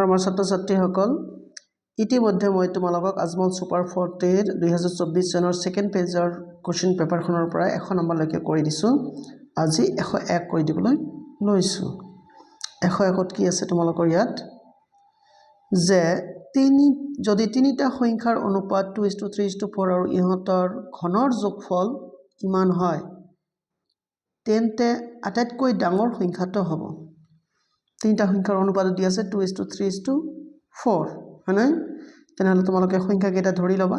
আমাৰ ছাত্ৰ-ছাত্ৰীসকল ইতিমধ্যে মই তোমালোকক আজমল সুপাৰ 40 2024 চনৰ সেকেন্ড পেজৰ কোশ্চেন পেপাৰখনৰ পৰা 100 নম্বৰলৈকে কৰি দিছো আজি 101 কৰি দিবলৈ লৈছো 101ত কি আছে তোমালোকৰ ইয়াত যে যদি তিনিটা সংখ্যাৰ অনুপাত 2:3:4 আৰু ইহঁতৰ ঘনৰ যোগফল কিমান হয় তেন্তে আটাইতকৈ ডাঙৰ সংখ্যাটো হ'ব তিনিটা সংখ্যাৰ অনুপাত দি আছে 2:3:4 হয়নে তেনেহলে তোমালোকে সংখ্যা কেইটা ধৰি লবা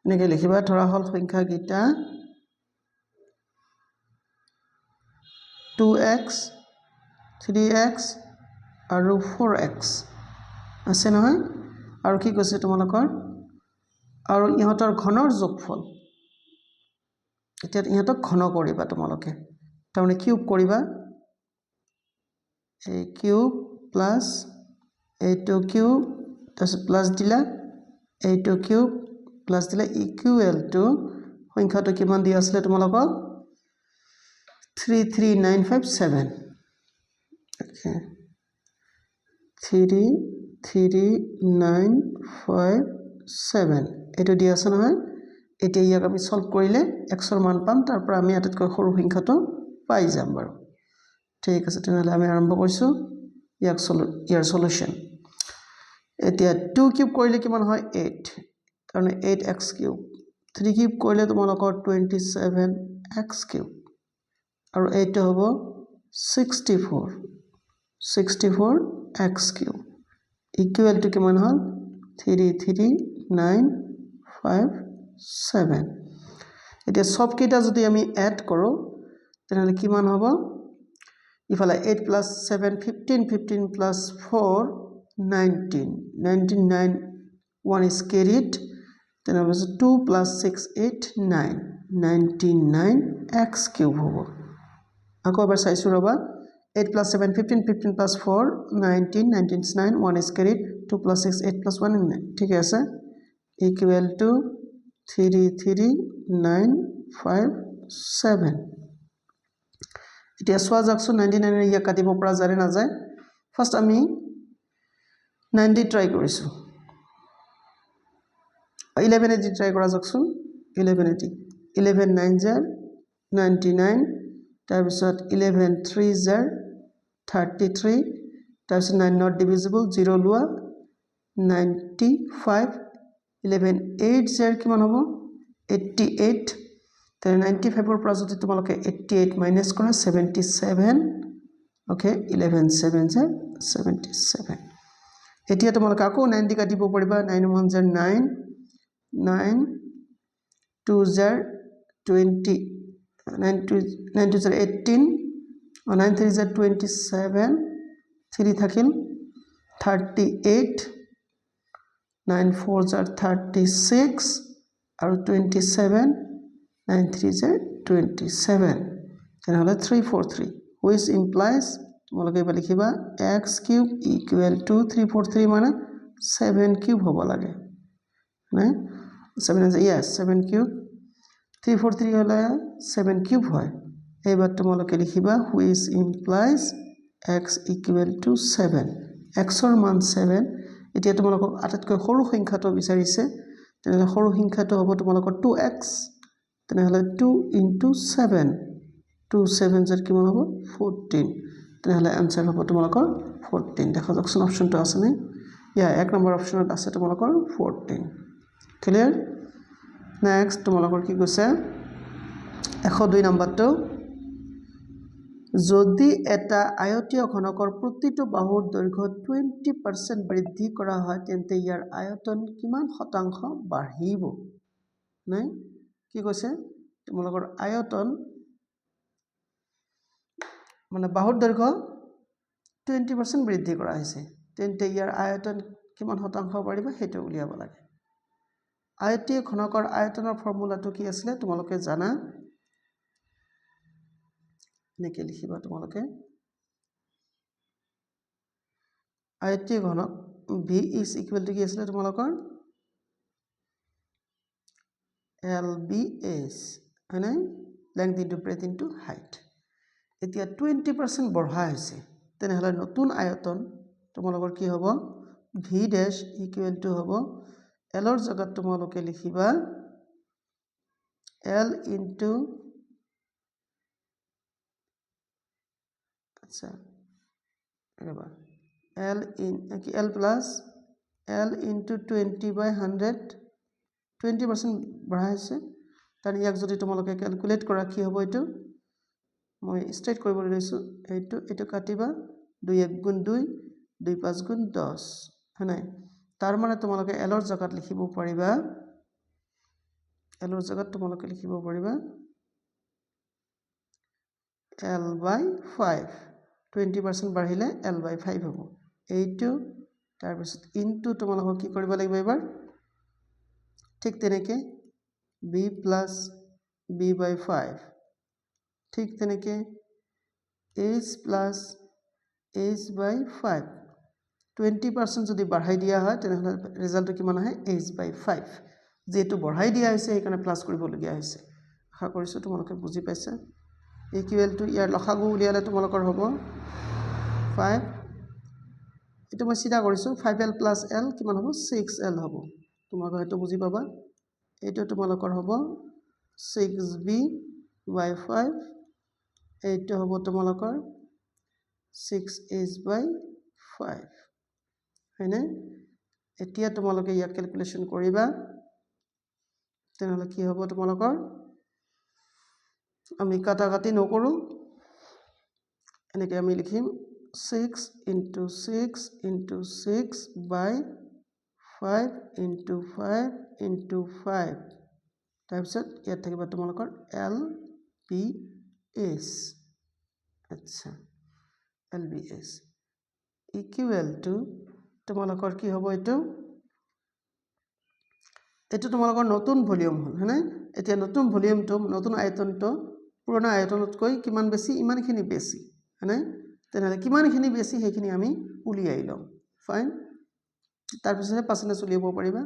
এনেকৈ লিখিবা ধৰা হল সংখ্যা কেইটা 2x 3x আৰু 4x আছে নহয় আৰু কি কৈছে তোমালোকৰ আৰু ইহঁতৰ ঘনৰ যোগফল এতিয়া ইহঁতক ঘন কৰিবা তোমালোকে তাৰমানে কিউব কৰিবা এই কিউব প্লাস এইটো কিউব তাছ প্লাস দিলা এইটো কিউব প্লাস দিলা ইকুৱেল টু সংখ্যাটো কিমান দি আছিল তোমালোকক 33957 okay 33957 এটো দি আছে নহয় এতিয়া ইয়াক আমি সলভ কৰিলে x ৰ মান পাম তাৰ পৰা আমি আটাইতকৈ সৰু সংখ্যাটো পাই যাম বাৰু ঠিক আছে তেনেহলে আমি আৰম্ভ কৰিছো ইয়াৰ সলিউশন এতিয়া 2 কিউব কৰিলে কিমান হয় 8 তাৰমানে 8x কিউব 3 কিউব কৰিলে তোমালোকৰ 27x কিউব আৰু এইটো হ'ব 64x কিউব ইকুৱেল টু কিমান হ'ল 33957 এতিয়া সব কেইটা যদি আমি এড কৰো তেনেহলে কিমান হ'ব ইফালে 8 plus 7 15 15 plus 4 19 99 1 is carried then was 2 plus 6 8 9 99x cube hobo ako abar saisu roba 8 plus 7 15 15 plus 4 19 19 is 9 1 is carried 2 plus 6 8 plus 1 9 ठीक है ऐसा equal to 33957 এতিয়া সোয়া যাকছো 99 এর ইয়া কাটিব পৰা জাৰে না যায় ফাৰ্স্ট আমি 90 ট্ৰাই কৰিছো 11 এ ট্ৰাই কৰা যাকছো 11 এ 11 9 জাৰ 99 তাৰ পিছত 11 3 জাৰ 33 তাৰ পিছত 9 not divisible 0 লোৱা 95 11 8 জাৰ কিমান হ'ব 88 then 95 or plus তোমালোকে 88 minus কৰা 77 okay 11 7 is 77 এতিয়া তোমালোকে আকৌ 90 কাটিব পাৰিবা 9 1 is 9 9 2 is 20 9 2 is 18 9 3 is 27 3 থাকিল 38 9 4 is 36 আৰু 27 9 3 is 27 তেনেহলে 343 which implies তোমালোকে এবাৰ লিখিবা x cube equal to 343 মানে 7 cube হ'ব লাগে না 7 is yes 7 cube 343 হলে 7 cube হয় এবাৰ তোমালোকে লিখিবা which implies x equal to 7 x ৰ মান 7 এতিয়া তোমালোকক আটাইতকৈ সৰু সংখ্যাটো বিচাৰিছে তেনেহলে সৰু সংখ্যাটো হ'ব তোমালোকৰ 2x তেনেহলে 2 into 7 2 7 জাৰ কিমান হ'ব 14 তেনেহলে आंसर হ'ব তোমালোকৰ 14 দেখা যাকচোন অপচনটো আছে নে ইয়া এক নম্বৰ অপচনত আছে তোমালোকৰ 14 ক্লিয়াৰ নেক্সট তোমালোকৰ কি কৈছে 102 নম্বৰটো যদি এটা আয়তীয় ঘনকৰ প্ৰতিটো বাহুৰ দৈৰ্ঘ্য 20% বৃদ্ধি কৰা হয় তেন্তে ইয়াৰ আয়তন কিমান শতাংশ বাঢ়িব নাই কি কৈছে তোমালোকৰ আয়তন মানে বাহুৰ দৈৰ্ঘ্য 20% বৃদ্ধি কৰা হৈছে তেন্তে ইয়াৰ আয়তন কিমান শতাংশ বাঢ়িব হেতু উলিয়াব লাগে আয়তীয় ঘনকৰ আয়তনৰ ফৰ্মুলাটো কি আছিল তোমালোকে জানা নেকি লিখিবা তোমালোকে আয়তীয় ঘনক v is equal to কি আছিল তোমালোকৰ LBS মানে length into breadth into height এতিয়া 20% বঢ়া হৈছে তেনেহ'লে নতুন আয়তন তোমালোকৰ কি হ'ব ভি ডেশ ইকুৱেল টু হ'ব এলৰ জায়গাত তোমালোকে লিখিবা এল ইনটু আচ্ছা এবাৰ এল প্লাস এল ইনটু 20/100 20% বঢ়াইছে তাৰ ইয়াক যদি তোমালোকে ক্যালকুলেট কৰা কি হ'ব এইটো মই স্ট্ৰেট কৰিবলৈ লৈছোঁ এইটো কাটিবা 2 1 গুণ 2 2 5 গুণ 10 হয়নে তাৰ মানে তোমালোকে এলৰ জায়গাত লিখিব পাৰিবা এলৰ জায়গাত তোমালোকে লিখিব পাৰিবা l/5 20% বাঢ়িলে l/5 হ'ব এইটো তাৰ পিছত ইনটু তোমালোকক কি কৰিব লাগিব এবাৰ ঠিক তেনেকে b plus b/5 ঠিক তেনেকে h plus h/5 20% যদি বঢ়াই দিয়া হয় তেনেহলে ৰিজাল্টটো কিমান আহে h/5 যেটো বঢ়াই দিয়া হৈছে সেইকাৰণে প্লাস কৰিবলগীয়া হৈছে আশা কৰিছো তোমালোকে বুজি পাইছা ইকুৱেল টু ইয়াৰ লসাগু উলিয়ালে তোমালোকৰ হ'ব 5 এটা মই সিধা কৰিছো 5l plus l কিমান হ'ব 6l হ'ব তোমালোকে হয়তো বুজি পাবা এটা তোমালোকৰ হ'ব 6b/5 এইটো হ'ব তোমালোকৰ 6h/5 হয়নে এতিয়া তোমালোকে ইয়াক ক্যালকুলেশন কৰিবা তেনেহলে কি হ'ব তোমালোকৰ আমি কাটাকাটি নকৰো এনেকৈ আমি লিখিম 6 into 6 into 6/5 into 5 into 5 তাৰপিছত ইয়াত থাকিব তোমালোকৰ LBS আচ্ছা LBS ইকুৱেল টু তোমালোকৰ কি হ'ব এইটো তোমালোকৰ নতুন ভলিউম হল হয়নে এতিয়া নতুন ভলিউমটো নতুন আয়তনটো পুৰণা আয়তনতকৈ কিমান বেছি ইমানখিনি বেছি হয়নে তেনেহলে কিমানখিনি বেছি সেইখিনি আমি উলিয়াই লম ফাইন তাৰ পিছতে পাৰ্চেন্টেজ উলিয়াব পাৰিবা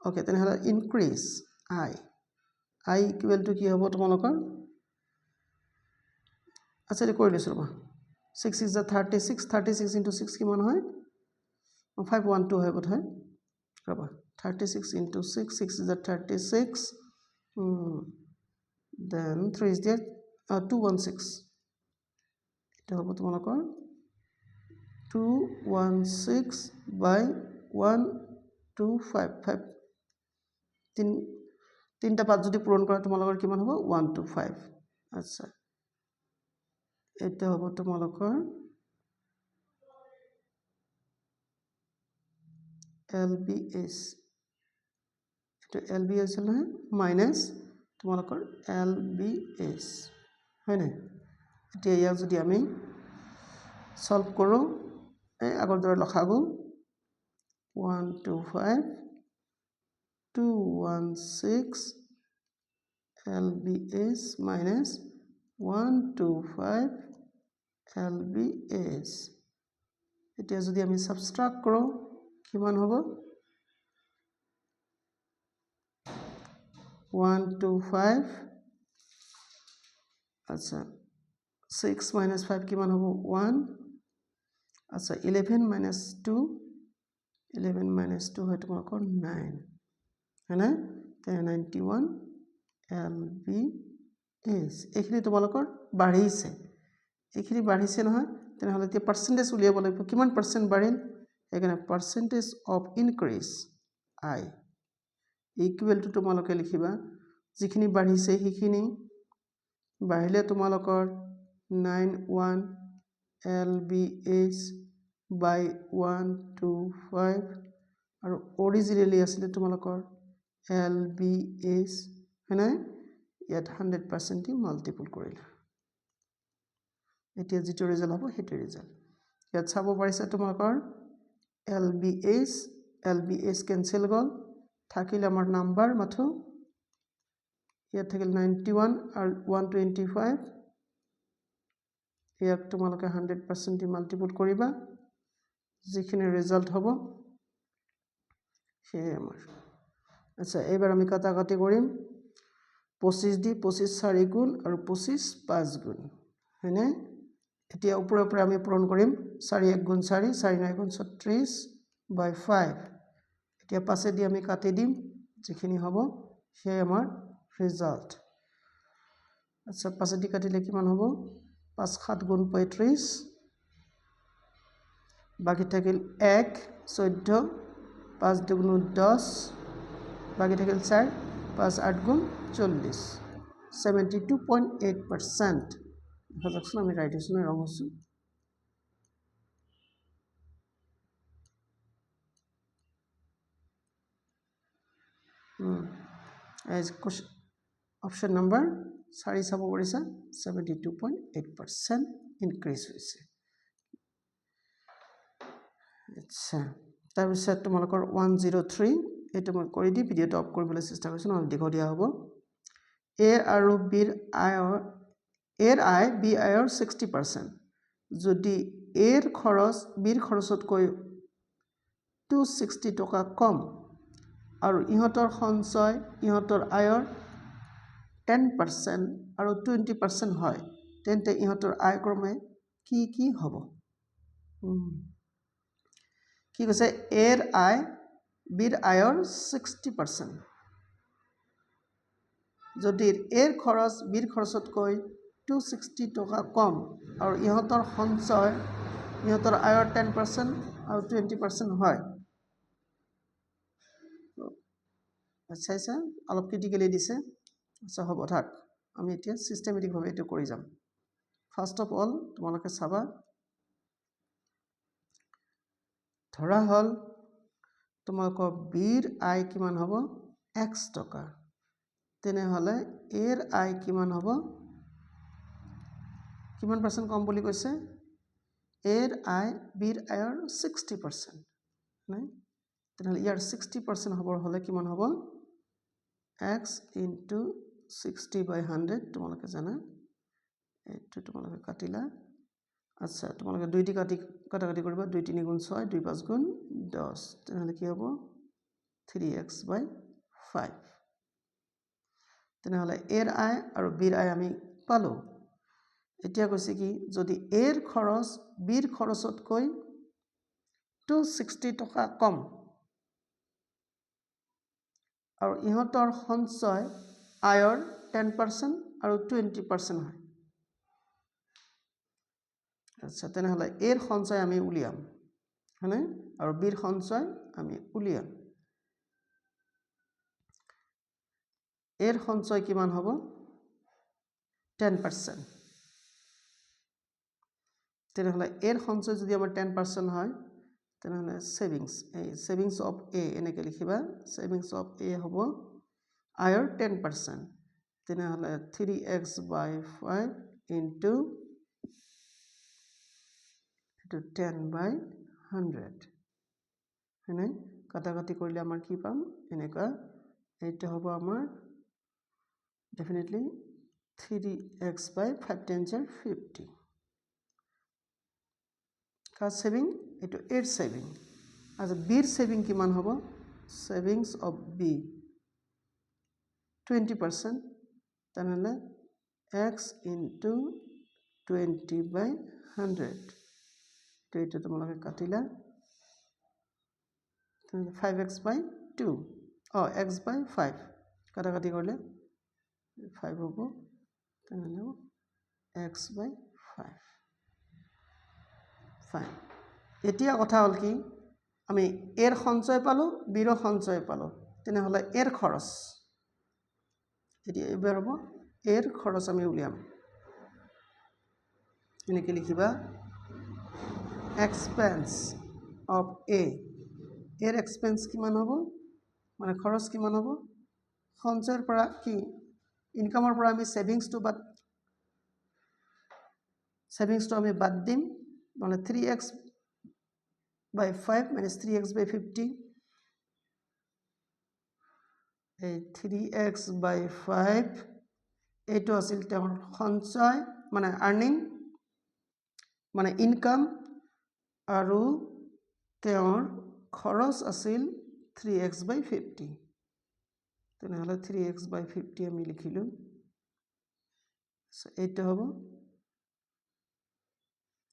ওকে তেনেহলে ইনক্ৰিজ i ইকুৱেল টু কি হ'ব তোমালোকৰ আচ্ছা এটা কৰি লৈছো ৰবা 6 is the 36 36 into 6 কিমান হয় 512 হয় বোধহয় ৰবা 36 into 6 6 is the 36 then 3 is there 216 এটা হ'ব তোমালোকৰ 216/125 তিনটা পাঁচ যদি পূৰণ কৰা তোমালোকৰ কিমান হ'ব 125 আচ্ছা এটা হ'ব তোমালোকৰ LBS এটা LBS হলে মাইনাস তোমালোকৰ LBS হয় না এতিয়া ইয়াক যদি আমি সলভ কৰো আগৰ দৰে লখাগু 125 216 LBS minus 125 LBS এতিয়া যদি আমি সাবট্রাক্ট কৰো কিমান হ'ব 125 আচ্ছা 6 minus 5 কিমান হ'ব 1 আচ্ছা 11 minus 2 11 minus 2 হয় তোমালোকৰ 9 হয়না 91 LBS এইখিনি তোমালোকৰ বাঢ়িছে এইখিনি বাঢ়িছে নহয় তেনেহলে এতিয়া পার্সেন্টেজ উলিয়াব লাগিব কিমান পার্সেন্ট বাঢ়িল এখানে percentage of increase i equal to তোমালোকে লিখিবা যিখিনি বাঢ়িছে সেইখিনি বাঢ়িলে তোমালোকৰ 91 LBS by 125 আৰু অৰিজিনালি আছিল তোমালোকৰ LBS হয়নে ইয়াত 100% মাল্টিপল কৰিলা এতিয়া যেটো ৰিজাল্ট হ'ব হেটো ৰিজাল্ট ইয়াত চাব পাৰিছা তোমালোকৰ LBS কেনসেল গল থাকিল আমাৰ নাম্বাৰ মাথো ইয়াত থাকিল 91 আৰু 125 ইয়াক তোমালোকে 100% মাল্টিপল কৰিবা যিখিনি ৰিজাল্ট হ'ব সেই আমাৰ আচ্ছা এবাৰ আমি কাটাকাটি কৰিম 25 দি 25 4 গুণ আৰু 25 5 গুণ হয়নে এতিয়া ওপৰে আমি পূৰণ কৰিম 4 1 গুণ 4 4 9 গুণ 36 by 5 এতিয়া 5 দি আমি কাটি দিম যিখিনি হ'ব সেই আমাৰ ৰিজাল্ট আচ্ছা 5 দি কাটিলে কিমান হ'ব 5 7 গুণ 35 বাকি থাকিল 1 14 5 দুগুণ 10 বাকি থাকিল 4 5 8 গুণ 40 72.8% দেখুন আমি রাইট হইছে না রং হইছে as option number 4 চাব কৰিছে 72.8% ইনক্ৰিজ হৈছে আচ্ছা তাৰপিছত তোমালোকৰ 103 এটা মই কৰি দি ভিডিওটো অফ কৰিবলৈ চেষ্টা কৰিছো নহলে দেখো দিয়া হ'ব এ আৰু বিৰ আয়ৰ এৰ আয় বি আয়ৰ 60% যদি এৰ খৰচ বিৰ খৰচতকৈ 260 টকা কম আৰু ইহতৰ সঞ্চয় ইহতৰ আয়ৰ 10% আৰু 20% হয় তেন্তে ইহতৰ আয় ক্ৰমে কি হ'ব কি কৈছে এৰ আয় বিৰ আয়ৰ 60% যদি এৰ খৰচ বিৰ খৰচতকৈ 260 টকা কম আৰু ইহতৰ সঞ্চয় ইহতৰ আয়ৰ 10% আৰু 20% হয় আচ্ছা অলপ ক্রিটিক্যালি দিছে আচ্ছা হ'ব থাক আমি এতিয়া সিস্টেমেটিক ভাবে এটা কৰি যাম ফাৰ্স্ট অফ অল তোমালোকে চাবা ধৰা হল তোমালোকৰ বিৰ আয় কিমান হ'ব x টকা তেনেহলে এর আয় কিমান হ'ব কিমান পার্সেন্ট কম বুলি কৈছে এর আয় বির আয়ৰ 60% নাই তেনেহলে ইয়াৰ 60% হবৰ হলে কিমান হ'ব x into 60 by 100 তোমালোকে জানা এইটো তোমালোকে কাটিলা আচ্ছা তোমালোকে দুইটি কাটাকাটি কৰিবা 2 3 গুণ 6 2 5 গুণ 10 তেনেহলে কি হ'ব 3x by 5 তেনেহলে এর আয় আৰু বিৰ আয় আমি পালো এতিয়া কৈছে কি যদি এৰ খৰচ বিৰ খৰচতকৈ 260 টকা কম আৰু ইহতৰ সঞ্চয় আয়ৰ 10% আৰু 20% হয় আচ্ছা তেনেহলে এৰ সঞ্চয় আমি উলিয়াম হয়নে আৰু বিৰ সঞ্চয় আমি উলিয়াম এৰ সঞ্চয় কিমান হ'ব 10% তেনেহলে এৰ সঞ্চয় যদি আমাৰ 10% হয় তেনেহলে সেভিংস অফ এ এনেকে লিখিবা সেভিংস অফ এ হ'ব আয়ৰ 10% তেনেহলে 3x by 5 into 10 by 100 হয়নে কাটাকাটি কৰিলে আমাৰ কি পাম এনেকা এইটো হ'ব আমাৰ definitely 3x by 5 10 50 car saving এটো 8 সেভিং আচ্ছা বিৰ সেভিং কিমান হ'ব সেভিংস অফ বি 20% তেনেহলে x into 20 by 100 তো এটা তোমালোকে কাটিলা 5x by 2 x by 5 কাটাকাটি কৰিলে 5 হ'ব তেনেহলে x by 5 ফাইন এতিয়া কথা হল কি আমি এর সঞ্চয় পালো বিৰ সঞ্চয় পালো তেনেহলে এৰ খৰচ এতিয়া এবাৰ হ'ব এৰ খৰচ আমি উলিয়াম এনেকে লিখিবা এক্সপেন্স অফ এ এৰ এক্সপেন্স কিমান হ'ব মানে খৰচ কিমান হ'ব সঞ্চয়ৰ পৰা কি ইনকামৰ পৰা আমি সেভিংসটো আমি বাদ দিম মানে 3x by 5 minus 3x by 50 এই 3x by 5 এইটো আছিল তেওঁৰ সঞ্চয় মানে আৰ্নিং মানে ইনকাম আৰু তেওঁৰ খৰচ আছিল 3x by 50 তেনেহলে 3x by 50 আমি লিখিলো এইটো হ'ব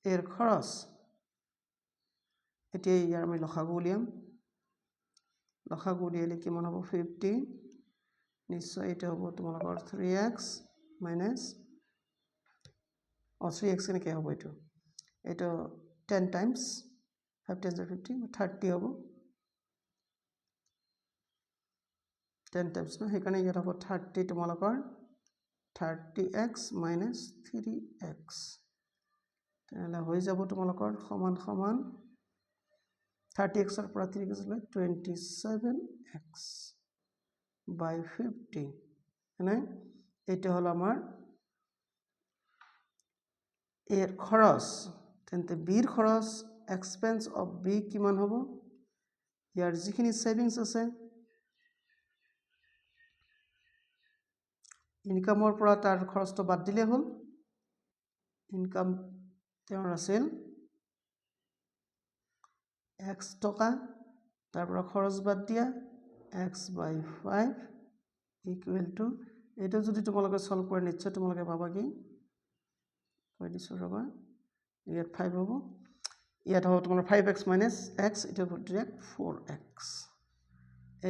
এর খরচ এতিয়া ইয়াৰ আমি লসাগু উলিয়াম লসাগু উলিয়ালে কিমান হ'ব 50 নিশ্চয় এটা হ'ব তোমালোকৰ 3x minus 3x কেনেকৈ হ'ব এইটো 10 times 5 times 50 30 হ'ব 10 times না সেইকাৰণে ইয়াত হ'ব 30 তোমালোকৰ 30x minus 3x তেনেহ'লে হৈ যাব তোমালোকৰ সমান সমান 30x ৰ পৰা 3x লৈ 27x by 50 মানে এটা হল আমাৰ এৰ খৰচ তেন্তে বিৰ খৰচ এক্সপেন্স অফ বি কিমান হ'ব ইয়াৰ যিখিনি সেভিংস আছে ইনকামৰ পৰা তাৰ খৰচটো বাদ দিলে হ'ল ইনকাম তেওঁৰ আছিল x টকা তাৰ পৰা খৰচ বাদ দিয়া x by 5 equal to এটা যদি তোমালোকে সলভ কৰে নিশ্চয় তোমালোকে পাবা কি কৈ দিছো ৰবা ইয়াত 5 হ'ব ইয়াত হ'ব তোমাৰ 5x minus x এটা হ'ব ডাইৰেক্ট 4x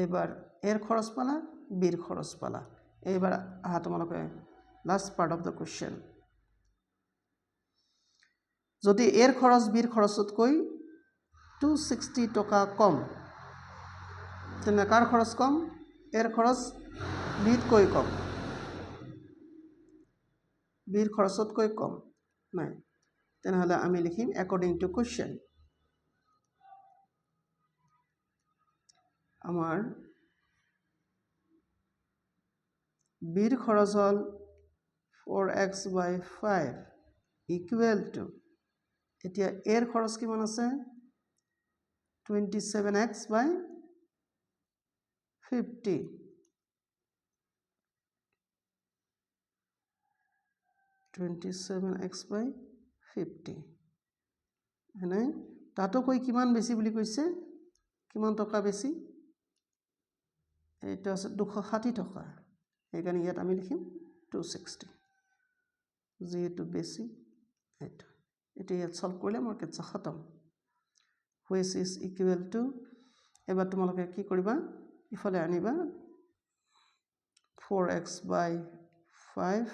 এবাৰ এৰ খৰচ পালা বিৰ খৰচ পালা এবাৰ আহা তোমালোকে last part of the question যদি এর খরচ বির খরচতকৈ 260 টাকা কম তেনে কার খরচ কম এর খরচ বিতকৈ কম বির খরচতকৈ কম নাই তেনেহলে আমি লিখিম অ্যাকর্ডিং টু কোশ্চেন আমার বির খরচ হল 4x by 5 equal to এতিয়া এর খরচ কিমান আছে 27x by 50 27x by 50 হয়নে তাতকৈ কিমান বেছি বুলি কৈছে কিমান টকা বেছি এটা আছে 260 টকা এইকাৰণে ইয়াত আমি লিখিম 260 যেহেতু বেছি এটা এটা ইয়াত সলভ কৰিলে মোৰ কেঁচা খতম which is equal to এবাৰ তোমালোকে কি কৰিবা ইফালে আনিবা 4x by 5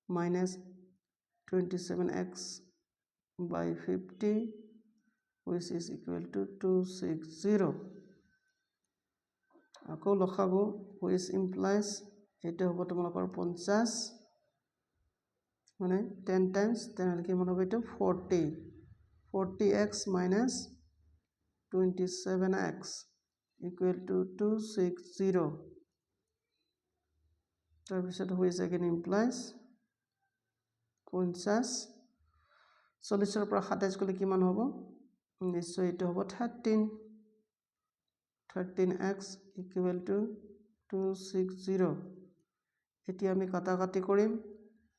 minus 27x by 50 which is equal to 260 আকৌ লখাগু which implies এটা হ'ব তোমালোকৰ 50 মানে 10 times তেনেহলে কি হ'ব এটা 40x minus 27x equal to 260 তাৰপিছত which again implies 50 40 পৰা 27 গলে কিমান হ'ব নিশ্চয় এটা হ'ব 13x equal to 260 এতিয়া আমি কাটাকাটি কৰিম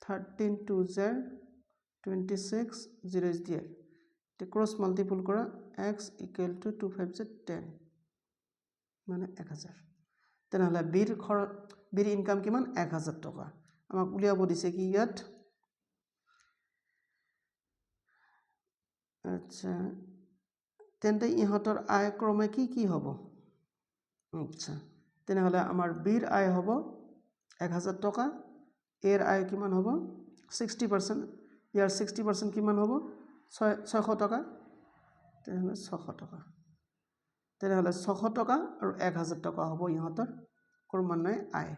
13 2 0 26 0 দিয়ে তে ক্ৰস মাল্টিপল কৰা x equal to 2 5 10 মানে 1000 তেনেহলে বিৰ ইনকাম কিমান 1000 টকা আমাক উলিয়াব দিছে কি ইয়াত আচ্ছা তেন্তে ইহঁতৰ আয় ক্ৰমে কি হ'ব আচ্ছা তেনেহলে আমাৰ বিৰ আয় হ'ব 1000 টকা এৰ আয় কিমান হ'ব 60% ইয়াৰ 60% কিমান হ'ব 600 টকা তেনেহলে 600 টকা তেনেহলে 600 টকা আৰু 1000 টকা হ'ব ইহঁতৰ ক্ৰমান্বয়ে আয়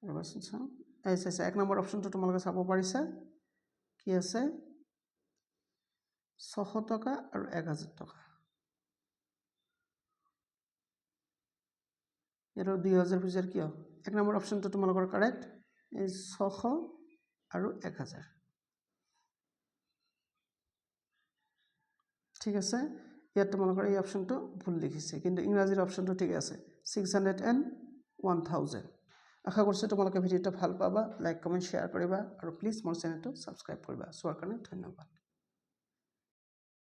এবাৰচোন চাওঁ এসএস এক নম্বৰ অপচনটো তোমালোকে চাব পাৰিছা কি আছে 600 টকা আৰু 1000 টকা এৰো 2000 বুজাৰ কিয় এক নম্বৰ অপচনটো তোমালোকৰ কাৰেক্ট এই 600 আৰু 1000 ঠিক আছে ইয়াত তোমালোকৰ এই অপচনটো ভুল লিখিছে কিন্তু ইংৰাজীৰ অপচনটো ঠিক আছে 600 and 1000 আশা কৰিছো তোমালোকে ভিডিওটো ভাল পাবা লাইক কমেন্ট শেয়াৰ কৰিবা আৰু প্লিজ মোৰ চেনেলটো সাবস্ক্ৰাইব কৰিবা চোৱাৰ কাৰণে ধন্যবাদ